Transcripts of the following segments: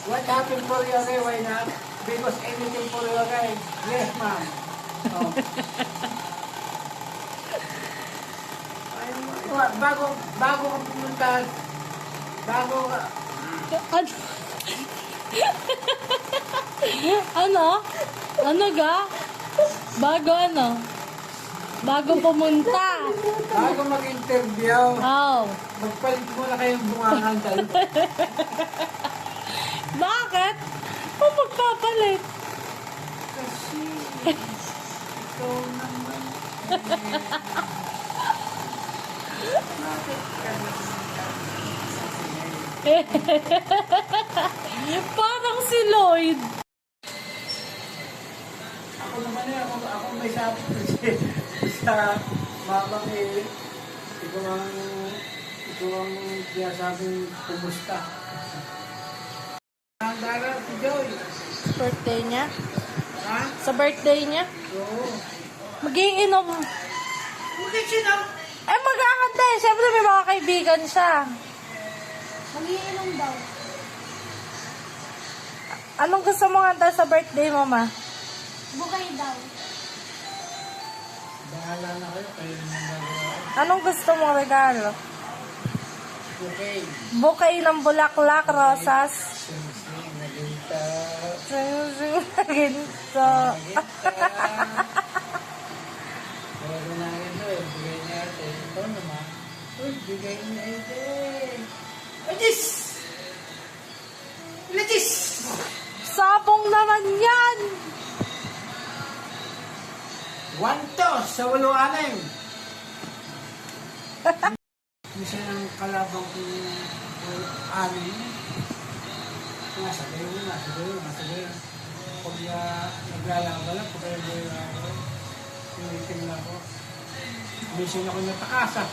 What happened for you, okay? Why not? Because anything for you, okay? Yes, ma'am. Oh. Bago ka pumunta, bago ka... Ano? Ano ga? Bago ano? Bago pumunta. Bago mag-interview, Oh. magpalit muna kayong bungangan tayo. Bakit? O magpapalit? Kasi, ikaw naman. Bakit ka naman? Parang si Lloyd. Ako naman eh, ako may sabi kasi sa mamang eh, ikaw ang sinasabing kumusta. Ang dara si Joy. Birthday niya? Ha? Sa birthday niya? Oo. Magiinom. Bakit siya? Eh, maghahanda eh. Siyempre may mga kaibigan siya. Magiinom daw. Anong gusto mong handa sa birthday mo, ma? Bukay daw. Bahala na kayo naman gagawa. Anong gusto mong regalo? Okay. Bouquet ng bulaklak, rosas. Sing-sing na ginta. Sing-sing na ginto. Pero na ito eh, bigay natin. Ito naman. Uy, bigay niya ito eh. Ajis! Lajis! Sabong naman yan! 1 to sa 8-6. Isa ng kalabang ko amin. Nasagay. Pag naglalaba lang, pag tinitim na ako. Minsan ako natakasan.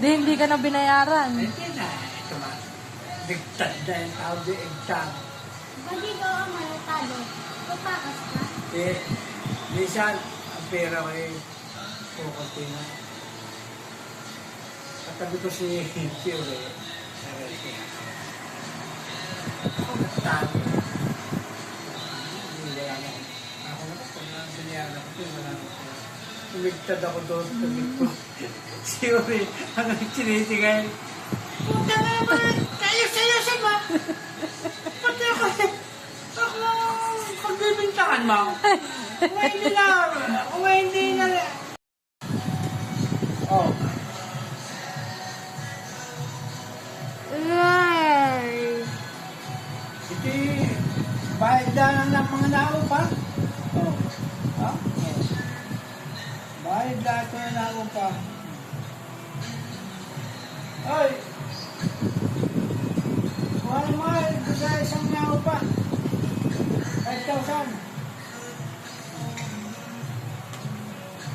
Hindi ka na binayaran. Hindi na. Ito na. Digtad na yung tawag yung exam. Pwede daw ang malatado. Papakas ka. Eh, minsan, ang pera ko eh, kukunti na. Katabi ko si Fiore. Sabi siya. Ako nagtago. Hindi, wala na. Ako na, kung binayaran ako, wala na. Tumigtad ako doon, tumigtad ko. Fiore, ang sinitigay. Punta nga naman, sayos-sayosin mo. Pati ako, pagbibintangan mo. Kung hindi na. Oh. Ay. Ito bayad lang ng mga nao pa. Oh. Ha? Oh. Bayad lahat ko na nao pa. Ay! Wala mahal sa isang nao pa. 5,000.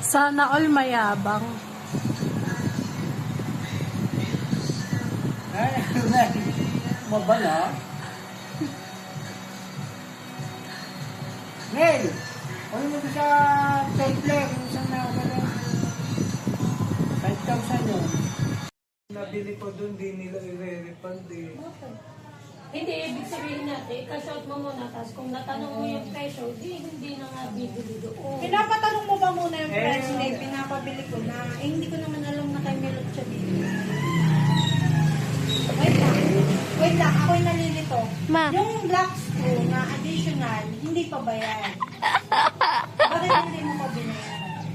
Sana all mayabang. Ay, mabala. Nel! Ano mo sa temple kung saan na ako na? 5,000 yun. Nabili ko doon, di nila i-refund eh. Hindi, ibig sabihin natin, cash out mo muna, tapos kung natanong mo yung presyo, hindi na nga bibili doon. Pinapatanong mo ba muna yung Eh, price na pinapabili ko na hindi ko naman alam na kay Melot siya dito. Wait lang, ako'y nalilito. Ma. Yung black screw na additional, hindi pa bayad. Bakit hindi mo pa binayaran?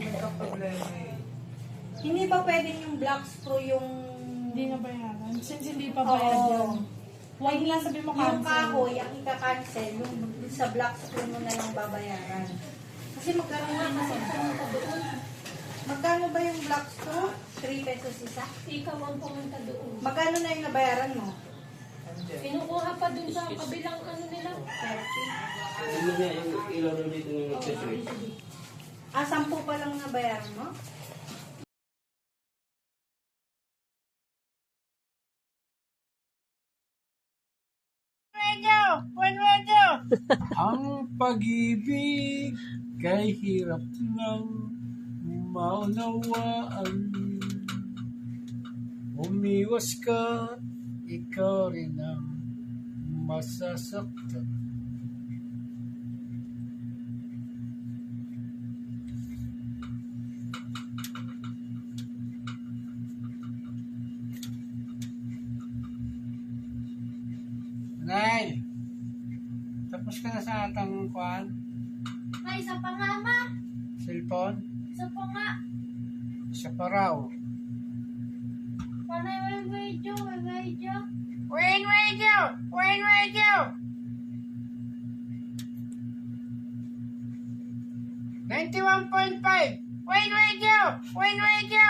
Nagka-problema eh. Hindi ba pwedeng yung black screw yung... Hindi na bayaran. Since hindi pa Oo. bayad yan. Huwag lang sabi mo Yung cancel. kahoy, ang ika-cancel, yung sa black screw mo na lang babayaran. Kasi magkano na magkano ba yung black screw? 3 pesos isa? Ikaw ang pumunta doon. Magkano na yung nabayaran mo? Kinukuha pa dun sa kabilang ano nila. 30. Ano na yung ilaro dito ng accessory? 10 pa lang nabayaran mo? Ang pag-ibig kay hirap ng maunawaan. Umiwas ka, ikaw rin ang masasaktan. Nay, tapos ka na sa atang kuhan? May isa pa nga, ma. Cellphone? Isa pa nga. Isa pa raw. Panay, may video, may video. Win radio! Win radio! 91.5! Win radio! Win radio!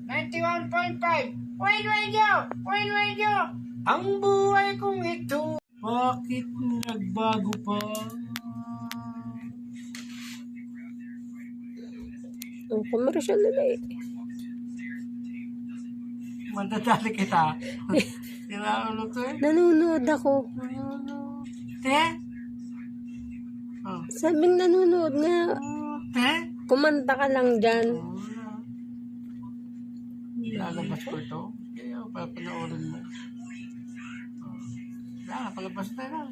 91.5! Win radio! Win radio! Ang buhay kong ito, bakit nagbago pa? Ang commercial nila eh. Madadali kita. Sila ulo to eh. Nanonood ako. Te? Oh. Sabing nanonood nga. Te? Kumanta ka lang dyan. Lalabas ko ito. Kaya papanoorin mo. Palabas na lang.